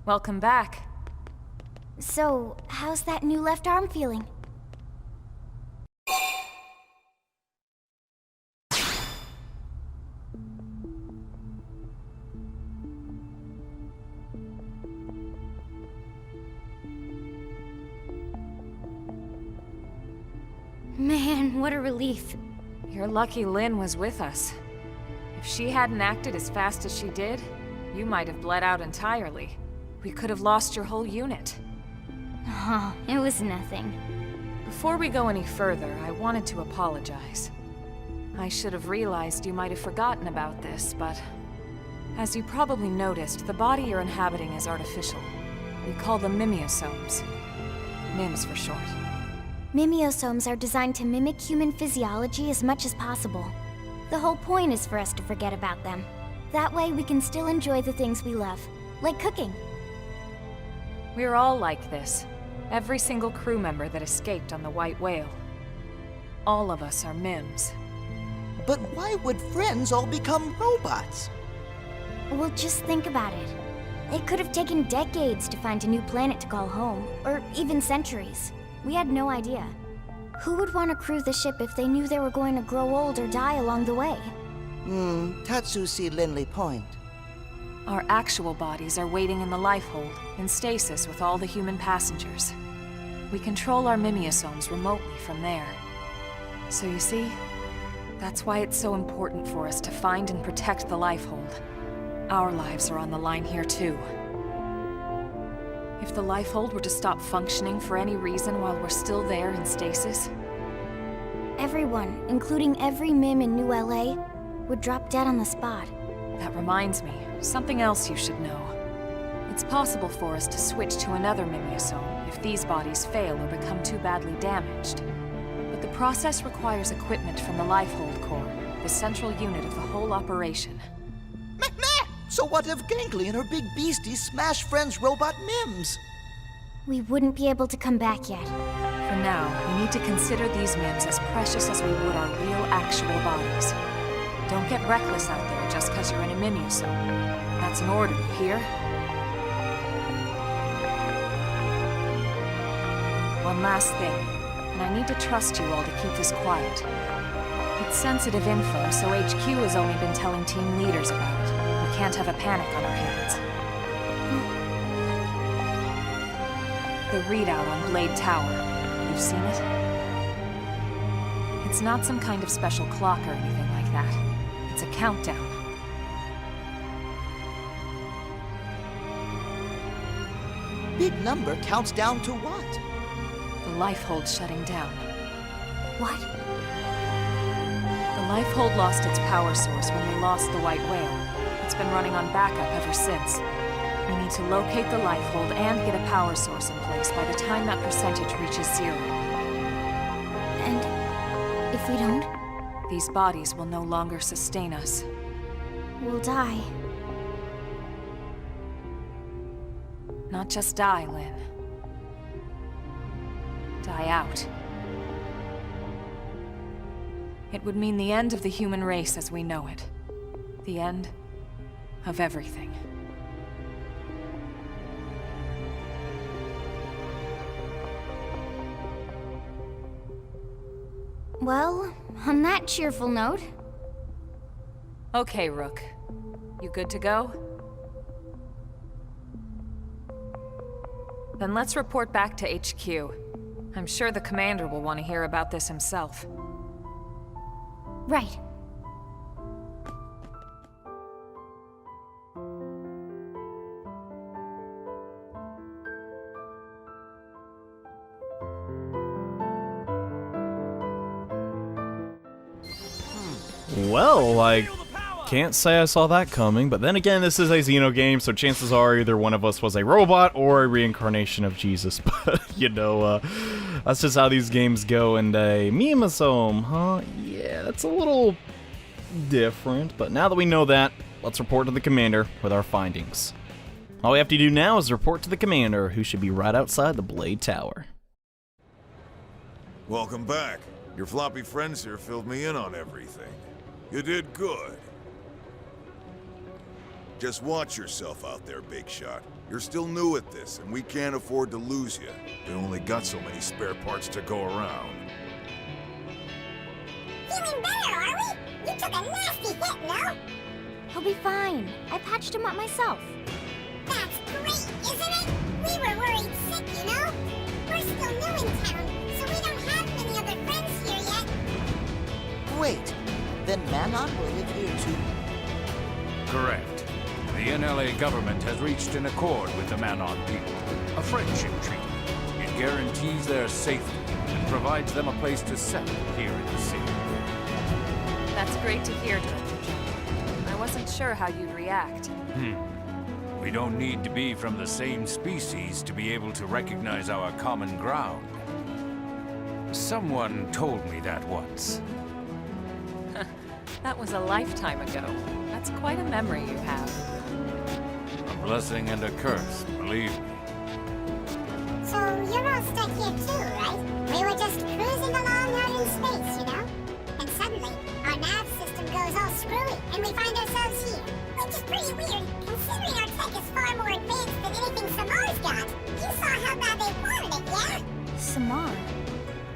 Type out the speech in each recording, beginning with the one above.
Welcome back. So, how's that new left arm feeling? Man, what a relief. You're lucky Lynn was with us. If she hadn't acted as fast as she did, you might have bled out entirely. We could have lost your whole unit. Oh, it was nothing. Before we go any further, I wanted to apologize. I should have realized you might have forgotten about this, but... as you probably noticed, the body you're inhabiting is artificial. We call them mimeosomes. Mims for short. Mimeosomes are designed to mimic human physiology as much as possible. The whole point is for us to forget about them. That way we can still enjoy the things we love, like cooking. We're all like this. Every single crew member that escaped on the White Whale. All of us are Mims. But why would friends all become robots? Well, just think about it. It could have taken decades to find a new planet to call home, or even centuries. We had no idea. Who would want to crew the ship if they knew they were going to grow old or die along the way? Tatsu see Linley point. Our actual bodies are waiting in the lifehold, in stasis with all the human passengers. We control our mimeosomes remotely from there. So you see, that's why it's so important for us to find and protect the lifehold. Our lives are on the line here too. If the lifehold were to stop functioning for any reason while we're still there in stasis... everyone, including every Mim in New LA, would drop dead on the spot. That reminds me, something else you should know. It's possible for us to switch to another mimeosome if these bodies fail or become too badly damaged. But the process requires equipment from the lifehold core, the central unit of the whole operation. Meh! So what if Gangly and her big beastie smash Friends' robot Mims? We wouldn't be able to come back yet. For now, we need to consider these Mims as precious as we would our real, actual bodies. Don't get reckless out there just because you're in a mimeosome. That's an order, you hear? One last thing, and I need to trust you all to keep this quiet. It's sensitive info, so HQ has only been telling team leaders about it. We can't have a panic on our hands. The readout on Blade Tower. You've seen it? It's not some kind of special clock or anything like that. It's a countdown. Big number counts down to what? The lifehold's shutting down. What? The lifehold lost its power source when they lost the White Whale. It's been running on backup ever since. We need to locate the lifehold and get a power source in place by the time that percentage reaches 0. And if we don't? These bodies will no longer sustain us. We'll die. Not just die, Lynn. Die out. It would mean the end of the human race as we know it. The end of everything. Well, on that cheerful note... Okay, Rook. You good to go? Then let's report back to HQ. I'm sure the commander will want to hear about this himself. Right. Well, I can't say I saw that coming, but then again, this is a Xeno game, so chances are either one of us was a robot or a reincarnation of Jesus. But, you know, that's just how these games go, and a mimeosome, huh? Yeah, that's a little different, but now that we know that, let's report to the commander with our findings. All we have to do now is report to the commander, who should be right outside the Blade Tower. Welcome back. Your floppy friends here filled me in on everything. You did good. Just watch yourself out there, Big Shot. You're still new at this, and we can't afford to lose you. We only got so many spare parts to go around. Feeling better, are we? You took a nasty hit, no? He'll be fine. I patched him up myself. That's great, isn't it? We were worried sick, you know? We're still new in town, so we don't have many other friends here yet. Great. Then Manon will live here too. Correct. The NLA government has reached an accord with the Manon people. A friendship treaty. It guarantees their safety and provides them a place to settle here in the city. That's great to hear, Director Jim. I wasn't sure how you'd react. We don't need to be from the same species to be able to recognize our common ground. Someone told me that once. That was a lifetime ago. That's quite a memory you have. A blessing and a curse, believe me. So you're all stuck here too, right? We were just cruising along out in space, you know? And suddenly, our nav system goes all screwy, and we find ourselves here. Which is pretty weird, considering our tech is far more advanced than anything Samar's got. You saw how bad they wanted it, yeah? Samar?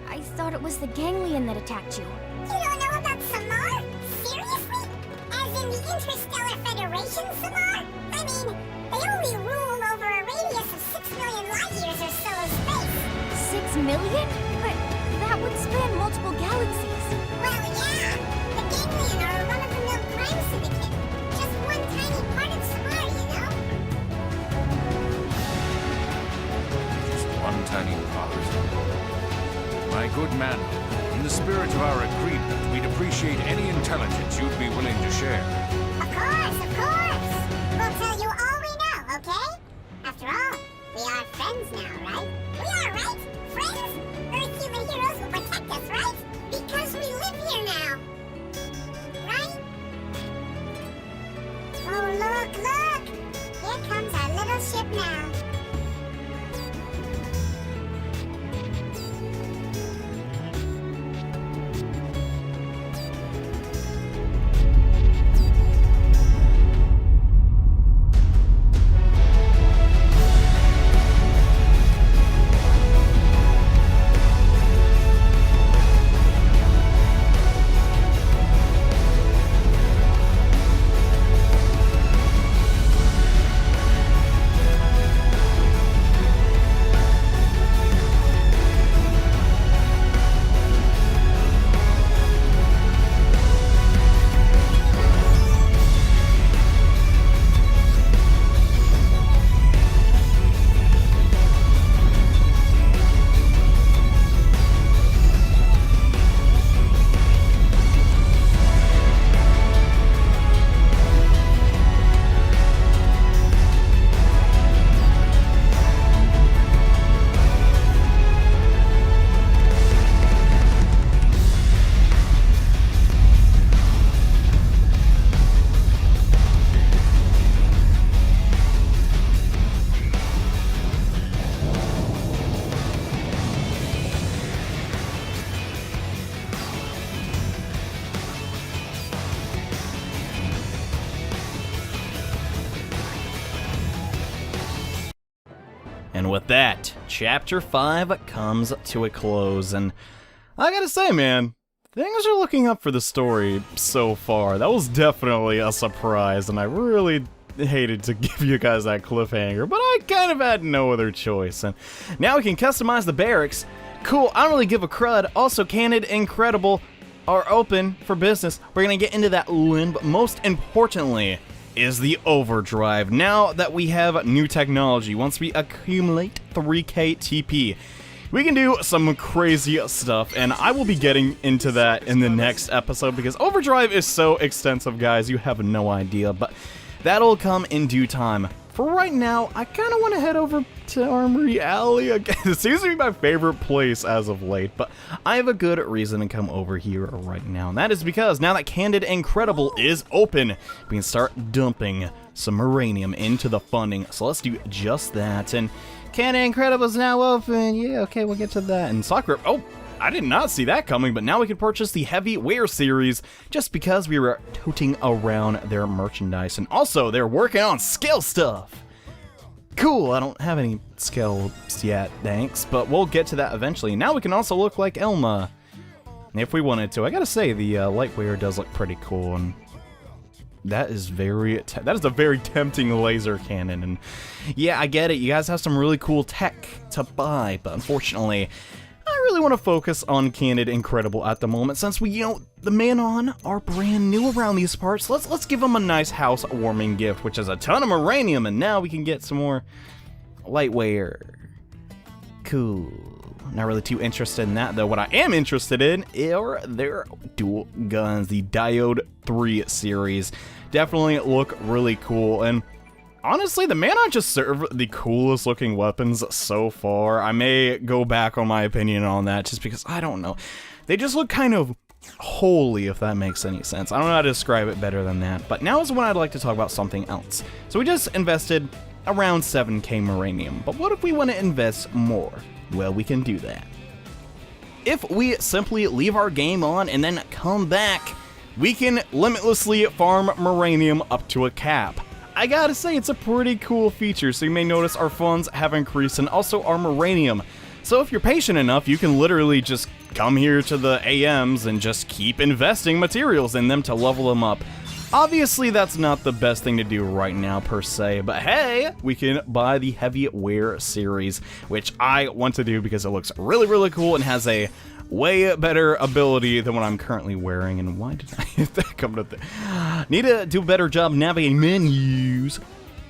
I thought it was the ganglion that attacked you. You don't know about Samar? Seriously? As in the Interstellar Federation, Samar? I mean, they only rule over a radius of 6 million light years or so of space. 6 million? But that would span multiple galaxies. Well, yeah. The ganglion are a run-of-the-mill crime syndicate. Just one tiny part of Samar, you know? Just one tiny part. My good man, in the spirit of our agreement, we'd appreciate any intelligence you'd be willing to share. Of course, of course. We'll tell you all we know, okay? After all, we are friends now, right? We are, right? Friends? Earth human heroes will protect us, right? Because we live here now. Right? Oh, look! Here comes our little ship now. And with that, Chapter 5 comes to a close, and I gotta say, man, things are looking up for the story so far. That was definitely a surprise, and I really hated to give you guys that cliffhanger, but I kind of had no other choice. And now we can customize the barracks. Cool, I don't really give a crud. Also, Candid and Incredible are open for business. We're gonna get into that in, but most importantly is the overdrive. Now that we have new technology, once we accumulate 3k TP, we can do some crazy stuff, and I will be getting into that in the next episode because overdrive is so extensive, guys, you have no idea, but that'll come in due time. For right now, I kind of want to head over to Armory Alley again. It seems to be my favorite place as of late, but I have a good reason to come over here right now, and that is because now that Candid Incredible is open, we can start dumping some uranium into the funding. So let's do just that, and Candid Incredible is now open. Yeah, okay, we'll get to that. And Sakura, oh, I did not see that coming, but now we can purchase the Heavy Wear series just because we were toting around their merchandise. And also, they're working on scale stuff. Cool, I don't have any scales yet, thanks, but we'll get to that eventually. Now we can also look like Elma, if we wanted to. I gotta say, the light wear does look pretty cool, and that is a very tempting laser cannon. And yeah, I get it, you guys have some really cool tech to buy, but unfortunately, I really want to focus on Candid Incredible at the moment, since we, the Manon are brand new around these parts. Let's give them a nice housewarming gift, which is a ton of Moranium, and now we can get some more lightwear. Cool. Not really too interested in that, though. What I am interested in are their dual guns, the Diode 3 series. Definitely look really cool, and honestly, the Manon just serve the coolest looking weapons so far. I may go back on my opinion on that just because, I don't know. They just look kind of holy, if that makes any sense. I don't know how to describe it better than that. But now is when I'd like to talk about something else. So we just invested around 7k Moranium. But what if we want to invest more? Well, we can do that. If we simply leave our game on and then come back, we can limitlessly farm Moranium up to a cap. I gotta say, it's a pretty cool feature, so you may notice our funds have increased and also our Moranium. So if you're patient enough, you can literally just come here to the AMs and just keep investing materials in them to level them up. Obviously, that's not the best thing to do right now per se, but hey, we can buy the Heavy Wear series, which I want to do because it looks really, really cool and has a way better ability than what I'm currently wearing. And why did I hit that come to need to do a better job navigating menus.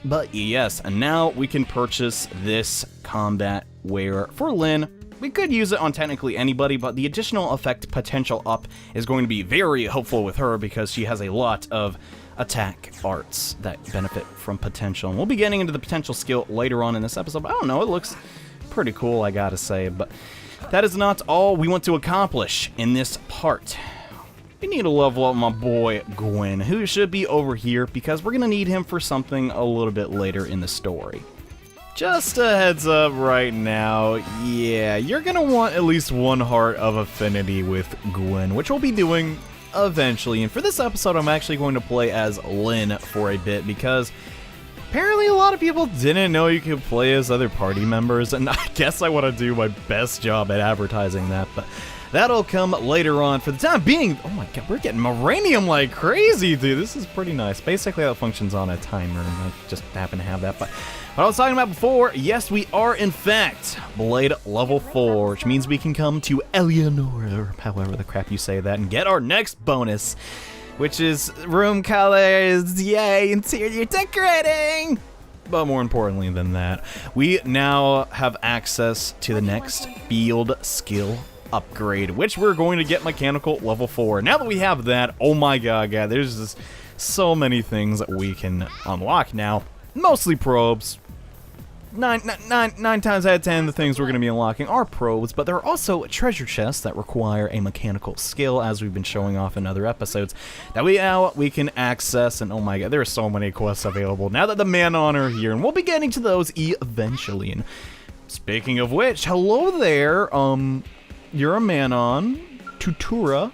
But yes, and now we can purchase this combat wear for Lynn. We could use it on technically anybody, but the additional effect potential up is going to be very helpful with her because she has a lot of attack arts that benefit from potential. And we'll be getting into the potential skill later on in this episode, but I don't know, it looks pretty cool, I gotta say. But that is not all we want to accomplish in this part. We need to level up my boy Gwen, who should be over here because we're gonna need him for something a little bit later in the story. Just a heads up right now, yeah, you're gonna want at least one heart of affinity with Gwen, which we'll be doing eventually. And for this episode, I'm actually going to play as Lynn for a bit because apparently a lot of people didn't know you could play as other party members, and I guess I want to do my best job at advertising that, but that'll come later on. For the time being, oh my god, we're getting Moranium like crazy, dude. This is pretty nice. Basically, that functions on a timer, and I just happen to have that, but what I was talking about before, yes, we are in fact Blade level 4, which means we can come to Eleonora, or however the crap you say that, and get our next bonus, which is room colors, yay, interior decorating! But more importantly than that, we now have access to the next field skill upgrade, which we're going to get mechanical level 4. Now that we have that, oh my god, there's just so many things that we can unlock now. Mostly probes. Nine times out of 10, the things we're going to be unlocking are probes, but there are also treasure chests that require a mechanical skill, as we've been showing off in other episodes, that we can access, and oh my god, there are so many quests available now that the Manon are here, and we'll be getting to those eventually. And speaking of which, hello there, you're a Manon, Tutura.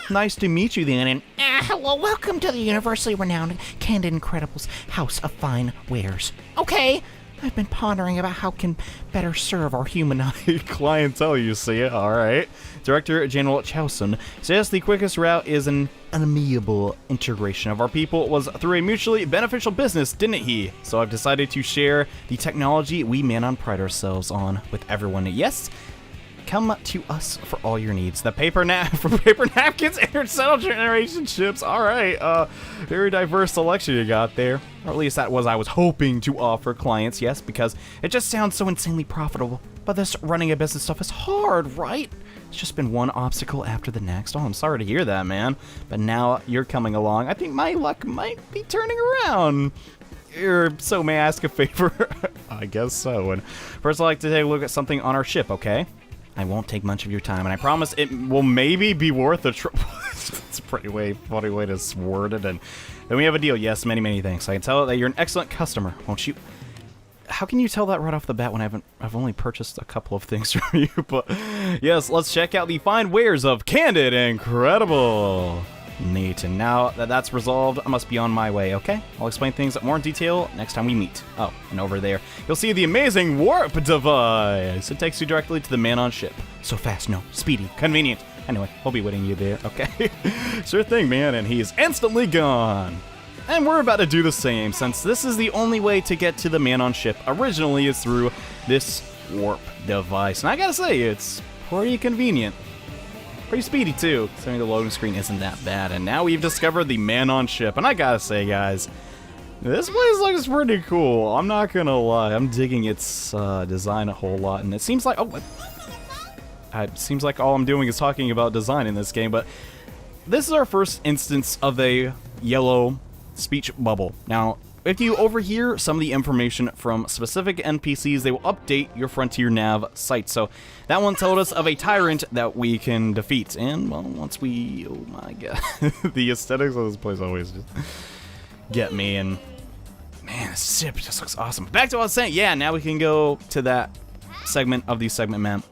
Nice to meet you then, and hello, welcome to the universally renowned Candid Incredible's House of Fine Wares. Okay, I've been pondering about how can better serve our humanoid clientele, you see it, alright. Director General Chowson says the quickest route is an amiable integration of our people was through a mutually beneficial business, didn't he? So I've decided to share the technology we Manon pride ourselves on with everyone. Yes, come to us for all your needs. The paper napkins, intercell generation chips. All right, very diverse selection you got there. Or at least that was I was hoping to offer clients, yes, because it just sounds so insanely profitable. But this running a business stuff is hard, right? It's just been one obstacle after the next. Oh, I'm sorry to hear that, man. But now you're coming along. I think my luck might be turning around. So may I ask a favor? I guess so. And first I'd like to take a look at something on our ship, okay? I won't take much of your time, and I promise it will maybe be worth the trouble. It's a pretty funny way to word it. And then we have a deal. Yes, many thanks. I can tell that you're an excellent customer, won't you? how can you tell that right off the bat when I've only purchased a couple of things from you? But yes, let's check out the fine wares of Candid Incredible. Neat, and now that that's resolved, I must be on my way, okay? I'll explain things more in detail next time we meet. Oh, and over there, you'll see the amazing warp device. It takes you directly to the Manon ship. So fast, no, speedy, convenient. Anyway, I'll be waiting you there, okay? Sure thing, man, and he's instantly gone. And we're about to do the same, since this is the only way to get to the Manon ship originally is through this warp device. And I gotta say, it's pretty convenient. Pretty speedy, too, considering the loading screen isn't that bad. And now we've discovered the Manon ship, and I gotta say, guys, this place looks pretty cool. I'm not gonna lie, I'm digging its design a whole lot, and it seems like, it seems like all I'm doing is talking about design in this game, but this is our first instance of a yellow speech bubble. Now, if you overhear some of the information from specific NPCs, they will update your Frontier Nav site. So that one told us of a tyrant that we can defeat. And, well, once we... Oh my god. The aesthetics of this place always just get me. And, man, this ship just looks awesome. Back to what I was saying. Yeah, now we can go to that segment of the segment map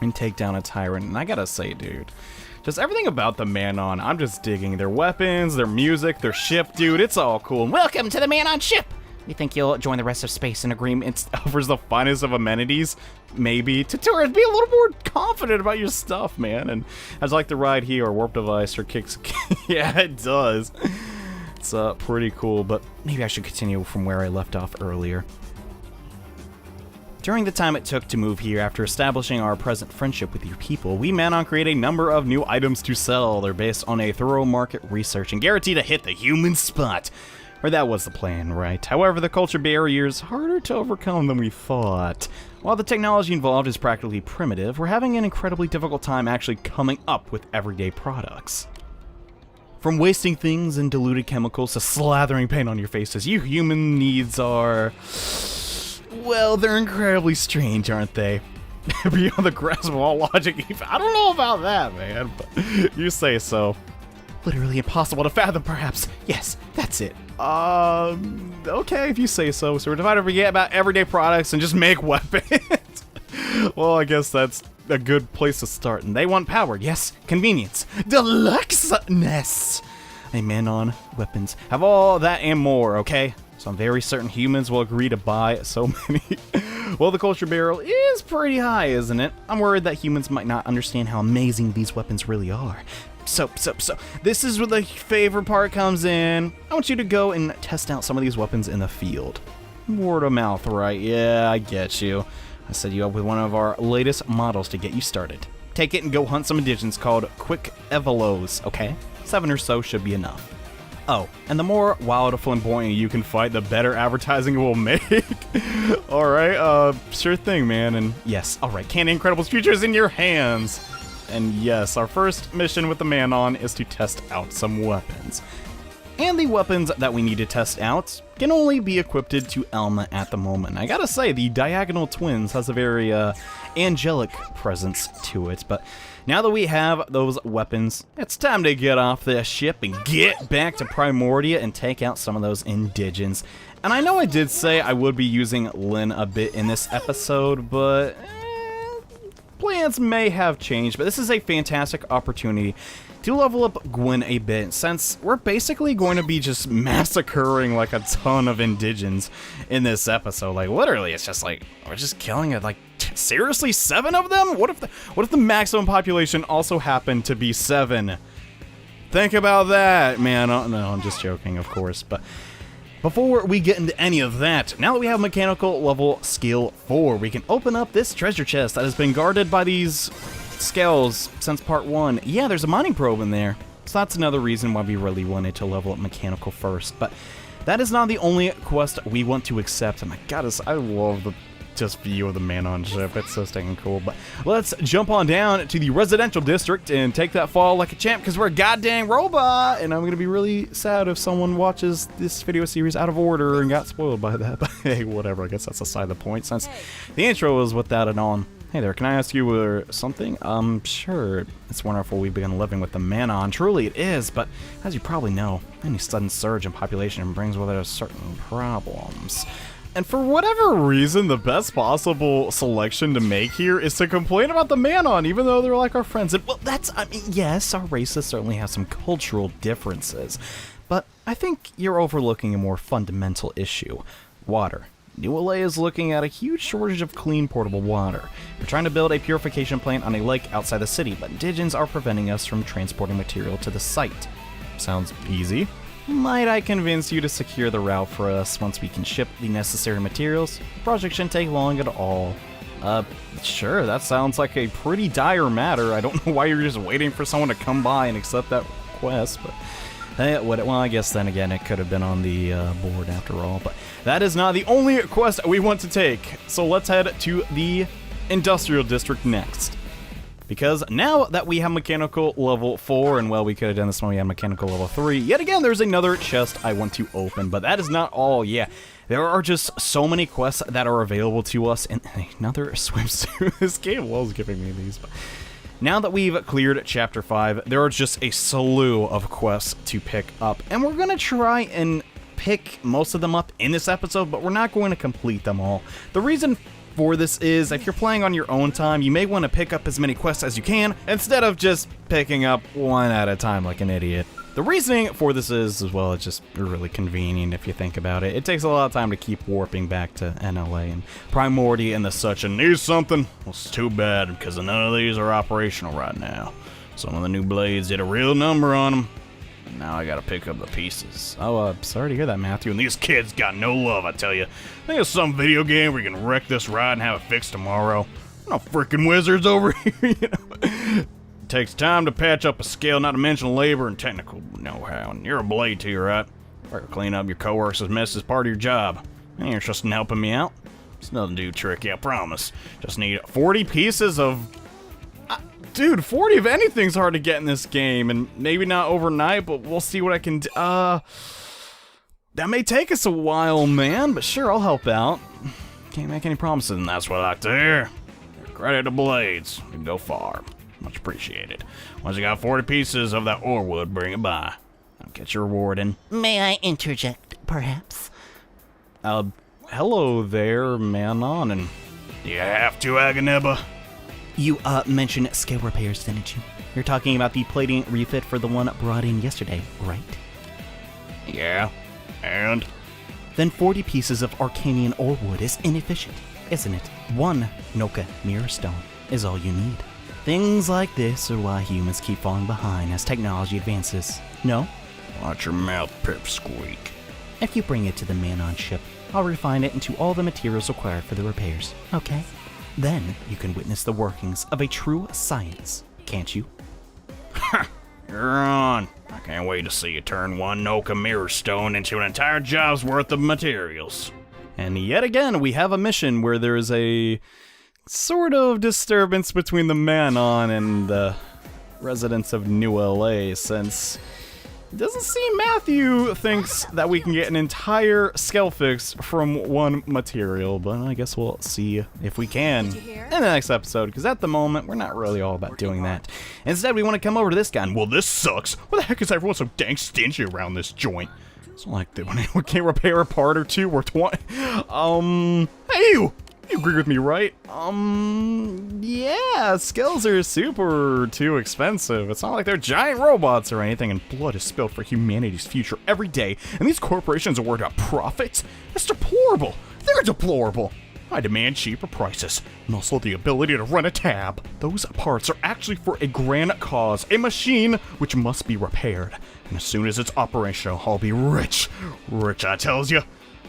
and take down a tyrant. And I gotta say, dude, just everything about the Manon, I'm just digging. Their weapons, their music, their ship, dude, it's all cool. And Welcome to the Manon ship! You think you'll join the rest of space in agreement? it offers the finest of amenities, maybe, to tourists. Be a little more confident about your stuff, man. And I'd like the ride here, or warp device, or kicks. Yeah, it does. It's pretty cool, but maybe I should continue from where I left off earlier. During the time it took to move here after establishing our present friendship with your people, we Manon create a number of new items to sell. They're based on a thorough market research and guaranteed to hit the human spot. Or that was the plan, right? However, the culture barrier is harder to overcome than we thought. While the technology involved is practically primitive, we're having an incredibly difficult time actually coming up with everyday products. From wasting things in diluted chemicals to slathering paint on your faces, you human needs are... well, they're incredibly strange, aren't they? Beyond the grasp of all logic. I don't know about that, man, but you say so. Literally impossible to fathom, perhaps. Yes, that's it. Okay, if you say so. So we're divided to forget about everyday products and just make weapons. Well, I guess that's a good place to start. And they want power, yes, convenience, deluxeness. A Manon weapons have all that and more, okay? So I'm very certain humans will agree to buy so many. Well, the culture barrel is pretty high, isn't it? I'm worried that humans might not understand how amazing these weapons really are. So, this is where the favorite part comes in. I want you to go and test out some of these weapons in the field. Word of mouth, right? Yeah, I get you. I set you up with one of our latest models to get you started. Take it and go hunt some additions called Quick Evolos, okay? 7 or so should be enough. Oh, and the more wild and flamboyant you can fight, the better advertising it will make. Alright, sure thing, man. And yes, alright, Candid Incredibles' future is in your hands. And yes, our first mission with the Manon is to test out some weapons. And the weapons that we need to test out can only be equipped to Elma at the moment. I gotta say, the Diagonal Twins has a very angelic presence to it, but now that we have those weapons, it's time to get off this ship and get back to Primordia and take out some of those indigents. And I know I did say I would be using Lynn a bit in this episode, but plans may have changed. But this is a fantastic opportunity to level up Gwen a bit, since we're basically going to be just massacring like a ton of indigents in this episode. Like literally, it's just like we're just killing it. Like seriously, 7 of them? What if the maximum population also happened to be 7? Think about that, man. Oh, no, I'm just joking, of course. But before we get into any of that, now that we have mechanical level skill 4, we can open up this treasure chest that has been guarded by these scales since part 1. Yeah, there's a mining probe in there. So that's another reason why we really wanted to level up mechanical first. But that is not the only quest we want to accept. And my god, I love the just view of the Manon ship. It's so stinking cool. But let's jump on down to the residential district and take that fall like a champ, because we're a goddamn robot. And I'm gonna be really sad if someone watches this video series out of order and got spoiled by that. But hey, whatever, I guess that's aside the point, since the intro was without it on. Hey there, can I ask you something? Sure. It's wonderful we began living with the Manon. Truly it is, but as you probably know, any sudden surge in population brings with it certain problems. And for whatever reason, the best possible selection to make here is to complain about the Manon, even though they're like our friends. And, well, I mean, yes, our races certainly have some cultural differences, but I think you're overlooking a more fundamental issue: water. New LA is looking at a huge shortage of clean, portable water. We're trying to build a purification plant on a lake outside the city, but indigens are preventing us from transporting material to the site. Sounds easy. Might I convince you to secure the route for us once we can ship the necessary materials? The project shouldn't take long at all. Sure, that sounds like a pretty dire matter. I don't know why you're just waiting for someone to come by and accept that request, but... well, I guess then again, it could have been on the board after all, but that is not the only quest we want to take. So let's head to the Industrial District next. Because now that we have Mechanical Level 4, and well, we could have done this when we had Mechanical Level 3, yet again, there's another chest I want to open, but that is not all. Yeah, there are just so many quests that are available to us, and another swimsuit. This game loves giving me these, but... Now that we've cleared Chapter 5, there are just a slew of quests to pick up, and we're going to try and pick most of them up in this episode, but we're not going to complete them all. The reason for this is, if you're playing on your own time, you may want to pick up as many quests as you can, instead of just picking up one at a time like an idiot. The reasoning for this is, as well, it's just really convenient if you think about it. It takes a lot of time to keep warping back to NLA and Primordia and the such, and need something? Well, it's too bad, because none of these are operational right now. Some of the new blades did a real number on them. Now I gotta pick up the pieces. Oh, sorry to hear that, Matthew. And these kids got no love, I tell you. I think it's some video game where you can wreck this ride and have it fixed tomorrow. No freaking wizards over here, you know? It takes time to patch up a scale, not to mention labor and technical know-how. And you're a blade too, right? Better clean up your coworkers' mess as part of your job. Ain't interested in helping me out? It's nothing too tricky, I promise. Just need 40 pieces of... dude, 40 of anything's hard to get in this game, and maybe not overnight, but we'll see what I can do. That may take us a while, man, but sure, I'll help out. Can't make any promises, and that's what I like to hear. Credit to Blades. You go far. Much appreciated. Once you got 40 pieces of that ore wood, bring it by. I'll get your reward in. May I interject, perhaps? Hello there, Manon, and... Do you have to, Aganeba? You, mentioned scale repairs, didn't you? You're talking about the plating refit for the one brought in yesterday, right? Yeah, and? Then 40 pieces of Arcanian ore wood is inefficient, isn't it? One Noka Mirror Stone is all you need. Things like this are why humans keep falling behind as technology advances. No? Watch your mouth, pipsqueak. If you bring it to the Manon ship, I'll refine it into all the materials required for the repairs, okay? Then you can witness the workings of a true science, can't you? You're on. I can't wait to see you turn one Noka Mirror Stone into an entire job's worth of materials. And yet again, we have a mission where there is a sort of disturbance between the Manon and the residents of New LA, since it doesn't seem Matthew thinks that we can get an entire scale fix from one material, but I guess we'll see if we can in the next episode, because at the moment, we're not really all about doing that. Instead, we want to come over to this guy, and well, this sucks. What the heck is everyone so dang stingy around this joint? It's not like we can't repair a part or two or 20. Hey, you agree with me, right? Yeah, skills are super too expensive. It's not like they're giant robots or anything, and blood is spilled for humanity's future every day, and these corporations are worried about profits? That's deplorable. They're deplorable. I demand cheaper prices, and also the ability to run a tab. Those parts are actually for a grand cause, a machine which must be repaired. And as soon as it's operational, I'll be rich. Rich, I tells you.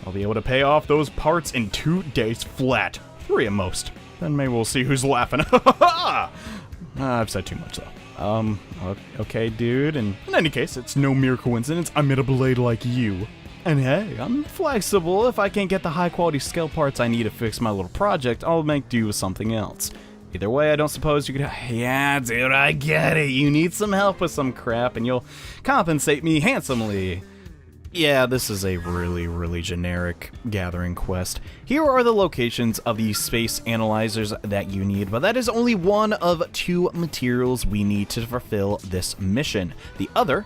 I'll be able to pay off those parts in 2 days flat. 3 at most. Then maybe we'll see who's laughing. I've said too much though. Okay, dude. And in any case, it's no mere coincidence I made a blade like you. And hey, I'm flexible. If I can't get the high quality scale parts I need to fix my little project, I'll make do with something else. Either way, I don't suppose you could... Yeah, dude, I get it. You need some help with some crap, and you'll compensate me handsomely. Yeah, this is a really generic gathering quest. Here are the locations of the space analyzers that you need, but that is only one of 2 materials we need to fulfill this mission. The other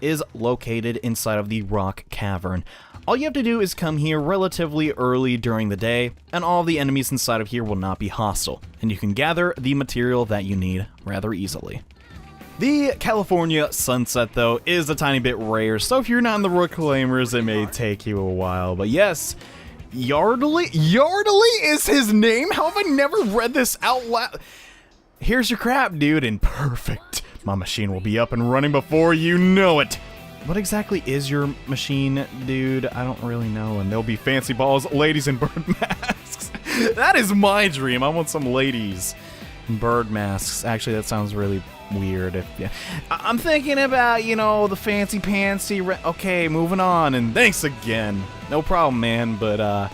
is located inside of the rock cavern. All you have to do is come here relatively early during the day, and all the enemies inside of here will not be hostile, and you can gather the material that you need rather easily. The California sunset, though, is a tiny bit rare, so if you're not in the Reclaimers, it may take you a while. But yes, Yardley is his name? How have I never read this out loud? Here's your crap, dude, and perfect. My machine will be up and running before you know it. What exactly is your machine, dude? I don't really know, and there'll be fancy balls, ladies, and bird masks. That is my dream. I want some ladies and bird masks. Actually, that sounds really weird. I'm thinking about, you know, the fancy pantsy. Okay, moving on, and thanks again. No problem, man, but,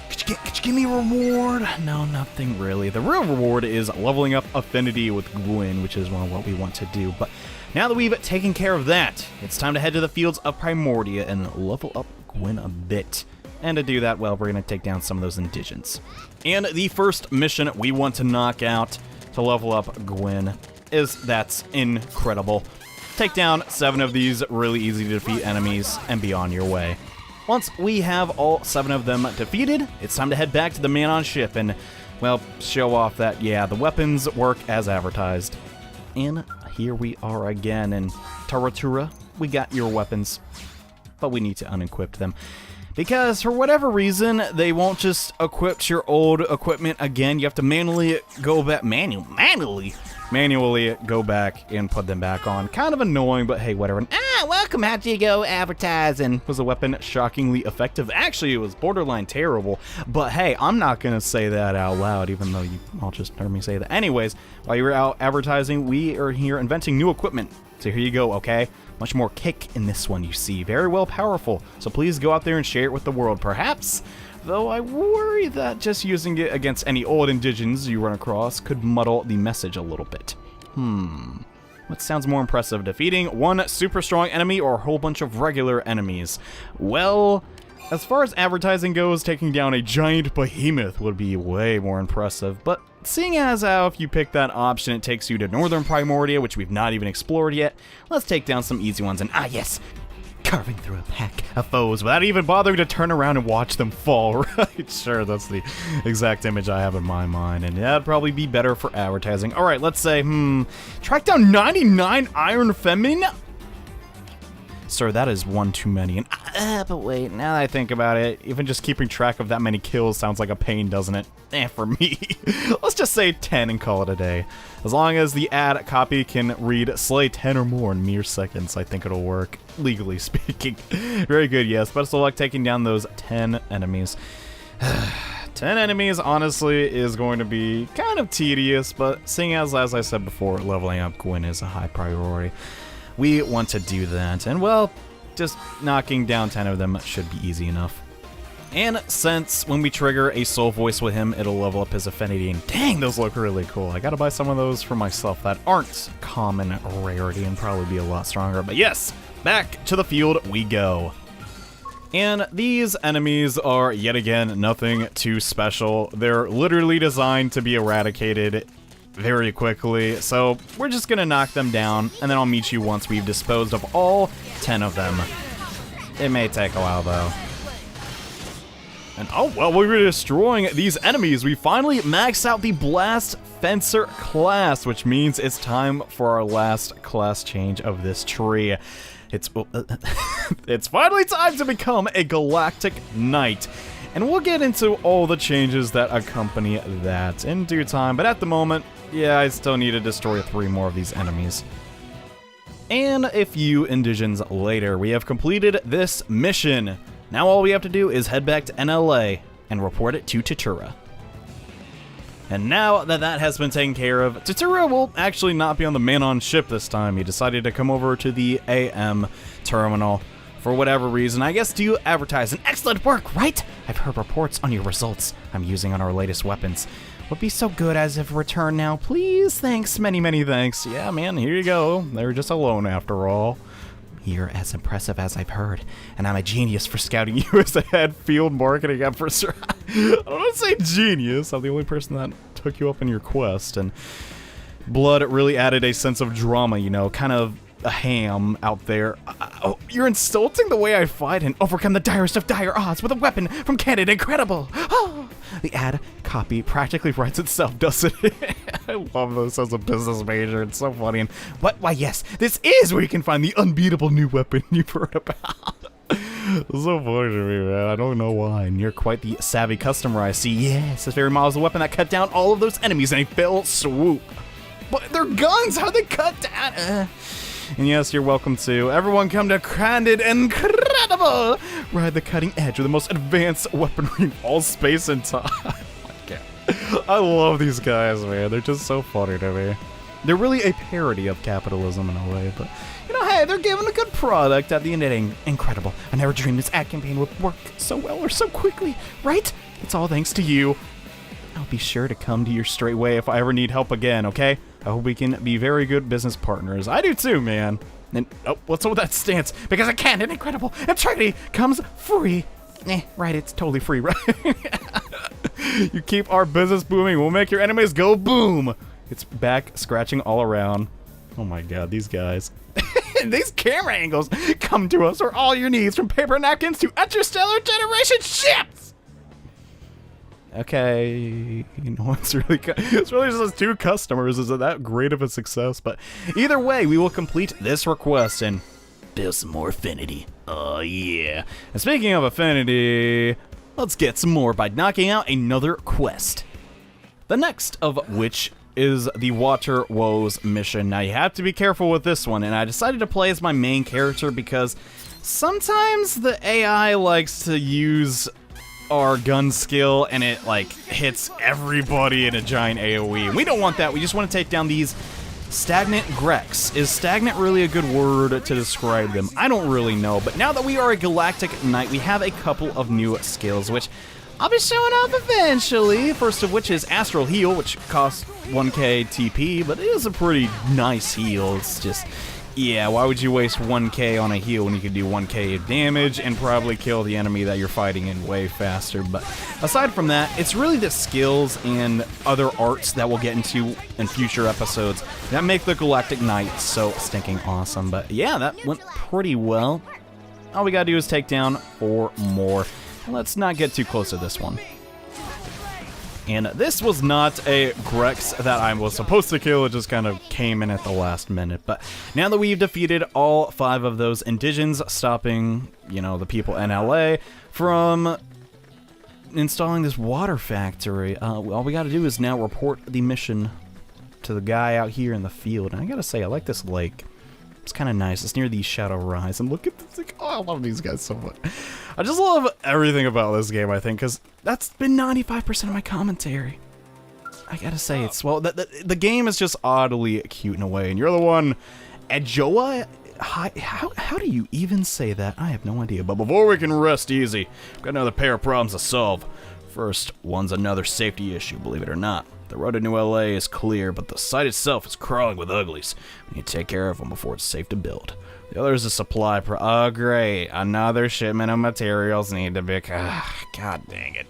could you give me a reward? No, nothing really. The real reward is leveling up affinity with Gwyn, which is what we want to do, but now that we've taken care of that, it's time to head to the fields of Primordia and level up Gwyn a bit. And to do that, well, we're going to take down some of those indigents. And the first mission we want to knock out to level up Gwyn is that's incredible. Take down 7 of these really easy to defeat enemies and be on your way. Once we have all 7 of them defeated, it's time to head back to the Manon ship and, well, show off that, yeah, the weapons work as advertised. And here we are again, and Taratura, we got your weapons, but we need to unequip them. Because for whatever reason, they won't just equip your old equipment again. You have to manually go back, manually go back and put them back on. Kind of annoying, but hey, whatever. Welcome, how'd you go advertising? Was the weapon shockingly effective? Actually, it was borderline terrible, but hey, I'm not gonna say that out loud, even though you all just heard me say that. Anyways, while you were out advertising, we are here inventing new equipment. So here you go, okay? Much more kick in this one, you see. Very well powerful, so please go out there and share it with the world, perhaps. Though I worry that just using it against any old indigents you run across could muddle the message a little bit. What sounds more impressive, defeating one super strong enemy or a whole bunch of regular enemies? Well, as far as advertising goes, taking down a giant behemoth would be way more impressive, but seeing as how if you pick that option it takes you to Northern Primordia, which we've not even explored yet, let's take down some easy ones and yes! Carving through a pack of foes without even bothering to turn around and watch them fall, right? Sure, that's the exact image I have in my mind, and that'd probably be better for advertising. Alright, let's say, track down 99 Iron Feminine? Sir, that is one too many, and but wait, now that I think about it, even just keeping track of that many kills sounds like a pain, doesn't it? For me. Let's just say 10 and call it a day. As long as the ad copy can read slay 10 or more in mere seconds, I think it'll work, legally speaking. Very good, yes, best of luck taking down those 10 enemies. 10 enemies, honestly, is going to be kind of tedious, but seeing as I said before, leveling up Gwyn is a high priority. We want to do that, and well, just knocking down 10 of them should be easy enough. And since when we trigger a soul voice with him, it'll level up his affinity, and dang, those look really cool. I gotta buy some of those for myself that aren't common rarity and probably be a lot stronger. But yes, back to the field we go. And these enemies are, yet again, nothing too special. They're literally designed to be eradicated very quickly, so we're just gonna knock them down, and then I'll meet you once we've disposed of all 10 of them. It may take a while, though. And oh, well, we were destroying these enemies. We finally maxed out the Blast Fencer class, which means it's time for our last class change of this tree. It's finally time to become a Galactic Knight. And we'll get into all the changes that accompany that in due time, but at the moment, yeah, I still need to destroy 3 more of these enemies. And a few indigents later, we have completed this mission. Now all we have to do is head back to NLA and report it to Tatura. And now that that has been taken care of, Tatura will actually not be on the Manon ship this time. He decided to come over to the AM terminal. For whatever reason, I guess to advertise an excellent work, right? I've heard reports on your results I'm using on our latest weapons. Would be so good as if return now, please. Thanks, many, many thanks. Yeah, man, here you go. They're just alone after all. You're as impressive as I've heard, and I'm a genius for scouting you as a head field marketing officer. I don't want to say genius. I'm the only person that took you up on your quest, and Blood really added a sense of drama, you know, kind of a ham out there. Oh, you're insulting the way I fight and overcome the direst of dire odds with a weapon from Canon Incredible. Oh, the ad copy practically writes itself, doesn't it? I love this as a business major. It's so funny. And what? Why, yes, this is where you can find the unbeatable new weapon you've heard about. It's so funny to me, man. I don't know why. And you're quite the savvy customer, I see. Yes, this very model is the weapon that cut down all of those enemies in a fell swoop. But they're guns! How they cut down? And yes, you're welcome to. Everyone come to Canon Incredible! Ride the cutting edge of the most advanced weaponry in all space and time. I love these guys, man. They're just so funny to me. They're really a parody of capitalism in a way, but you know, hey, they're giving a good product at the end of it. Incredible. I never dreamed this ad campaign would work so well or so quickly, right? It's all thanks to you. I'll be sure to come to your straight way if I ever need help again, okay? I hope we can be very good business partners. I do too, man. And, oh, what's up with that stance? Because I can, and incredible, and Trinity comes free. Right, it's totally free, right? You keep our business booming, we'll make your enemies go boom. It's back scratching all around. Oh my god, these guys. These camera angles come to us for all your needs, from paper napkins to interstellar generation ships. Okay, you know, it's really just those 2 customers. Is it that great of a success? But either way, we will complete this request and build some more affinity. Oh yeah. And speaking of affinity, let's get some more by knocking out another quest. The next of which is the Water Woes mission. Now you have to be careful with this one, and I decided to play as my main character because sometimes the AI likes to use our gun skill and it like hits everybody in a giant AoE. We don't want that. We just want to take down these stagnant Grex. Is stagnant really a good word to describe them? I don't really know, but now that we are a Galactic Knight, we have a couple of new skills, which I'll be showing off eventually. First of which is Astral Heal, which costs 1k TP, but it is a pretty nice heal. It's just, yeah, why would you waste 1k on a heal when you could do 1k of damage and probably kill the enemy that you're fighting in way faster? But aside from that, it's really the skills and other arts that we'll get into in future episodes that make the Galactic Knight so stinking awesome. But yeah, that went pretty well. All we gotta do is take down 4 more. Let's not get too close to this one. And this was not a Grex that I was supposed to kill, it just kind of came in at the last minute. But now that we've defeated all 5 of those indigents, stopping, you know, the people in LA from installing this water factory, all we gotta do is now report the mission to the guy out here in the field. And I gotta say, I like this lake. It's kind of nice. It's near the Shadow Rise, and look at this. Like, oh, I love these guys so much. I just love everything about this game, I think, because that's been 95% of my commentary. I gotta say, it's, well, the game is just oddly cute in a way, and you're the one, Adjoa? How do you even say that? I have no idea. But before we can rest easy, we've got another pair of problems to solve. First, one's another safety issue, believe it or not. The road to New LA is clear, but the site itself is crawling with uglies. We need to take care of them before it's safe to build. The other is a supply oh, great. Another shipment of materials need to be... God dang it.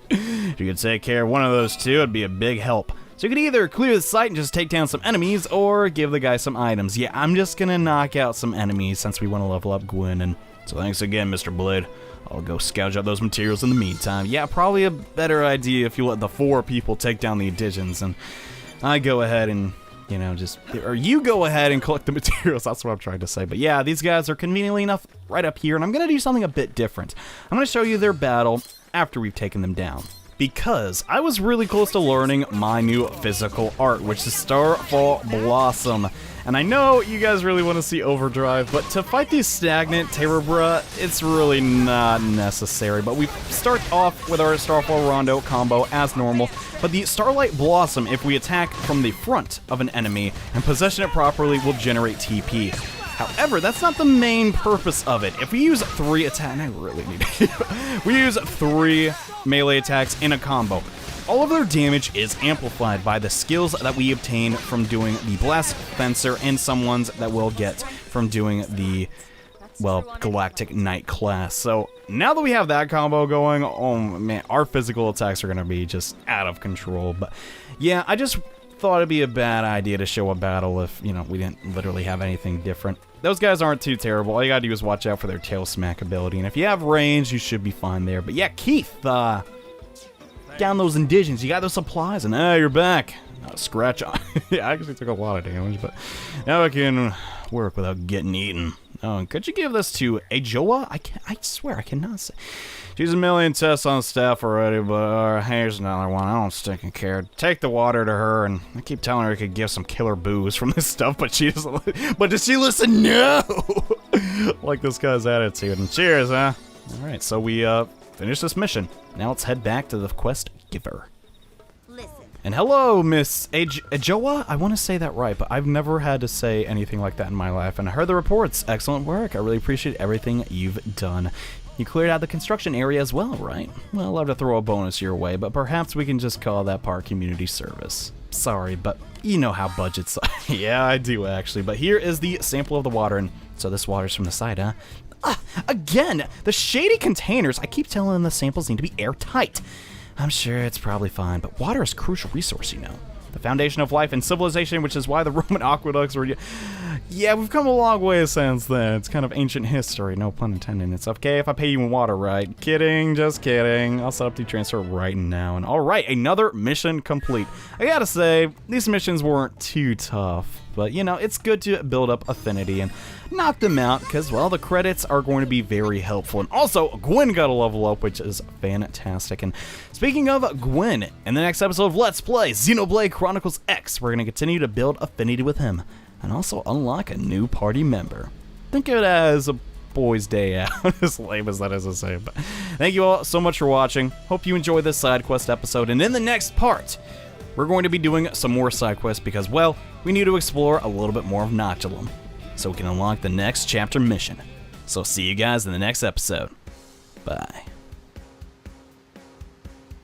If you could take care of one of those 2, it'd be a big help. So you could either clear the site and just take down some enemies, or give the guy some items. Yeah, I'm just gonna knock out some enemies since we want to level up Gwyn. And so thanks again, Mr. Blade. I'll go scouge out those materials in the meantime. Yeah, probably a better idea if you let the 4 people take down the indigents, and I go ahead and, you know, just, or you go ahead and collect the materials. That's what I'm trying to say. But yeah, these guys are conveniently enough right up here, and I'm gonna do something a bit different. I'm gonna show you their battle after we've taken them down, because I was really close to learning my new physical art, which is Starfall Blossom. And I know you guys really want to see Overdrive, but to fight these stagnant Terabra, it's really not necessary. But we start off with our Starfall Rondo combo as normal, but the Starlight Blossom, if we attack from the front of an enemy and possession it properly, will generate TP. However, that's not the main purpose of it. If we use 3 attacks, I really need to. We use 3 melee attacks in a combo. All of their damage is amplified by the skills that we obtain from doing the Blast Fencer and some ones that we'll get from doing the, well, Galactic Knight class. So now that we have that combo going, oh man, our physical attacks are going to be just out of control. But yeah, I just thought it'd be a bad idea to show a battle if, you know, we didn't literally have anything different. Those guys aren't too terrible. All you gotta do is watch out for their tail smack ability, and if you have range, you should be fine there. But yeah, Keith, down those indigents. You got those supplies, and you're back. Scratch on. Yeah, I actually took a lot of damage, but now I can work without getting eaten. Oh, and could you give this to Ajoa? I swear I cannot say. She's a million tests on staff already, but here's another one. I don't stinking care. Take the water to her, and I keep telling her I could give some killer booze from this stuff, but she doesn't. But does she listen? No. Like this guy's attitude. And cheers, huh? All right, so we finished this mission. Now let's head back to the quest giver. And hello, Miss Ajoa. I want to say that right, but I've never had to say anything like that in my life. And I heard the reports. Excellent work. I really appreciate everything you've done. You cleared out the construction area as well, right? Well, I'll have to throw a bonus your way, but perhaps we can just call that part community service. Sorry, but you know how budgets are. Yeah, I do actually. But here is the sample of the water, and so this water's from the side, huh? Again, the shady containers. I keep telling them the samples need to be airtight. I'm sure it's probably fine, but water is a crucial resource, you know. The foundation of life and civilization, which is why the Roman aqueducts were... Yeah, we've come a long way since then. It's kind of ancient history, no pun intended. It's okay if I pay you in water, right? Kidding, just kidding. I'll set up the transfer right now. And alright, another mission complete. I gotta say, these missions weren't too tough. But, you know, it's good to build up affinity and knock them out because, well, the credits are going to be very helpful. And also, Gwen got a level up, which is fantastic. And speaking of Gwen, in the next episode of Let's Play Xenoblade Chronicles X, we're going to continue to build affinity with him and also unlock a new party member. Think of it as a boys' day out, as lame as that is to say. But thank you all so much for watching. Hope you enjoyed this side quest episode. And in the next part, we're going to be doing some more side quests because, well, we need to explore a little bit more of Notulum so we can unlock the next chapter mission. So see you guys in the next episode. Bye.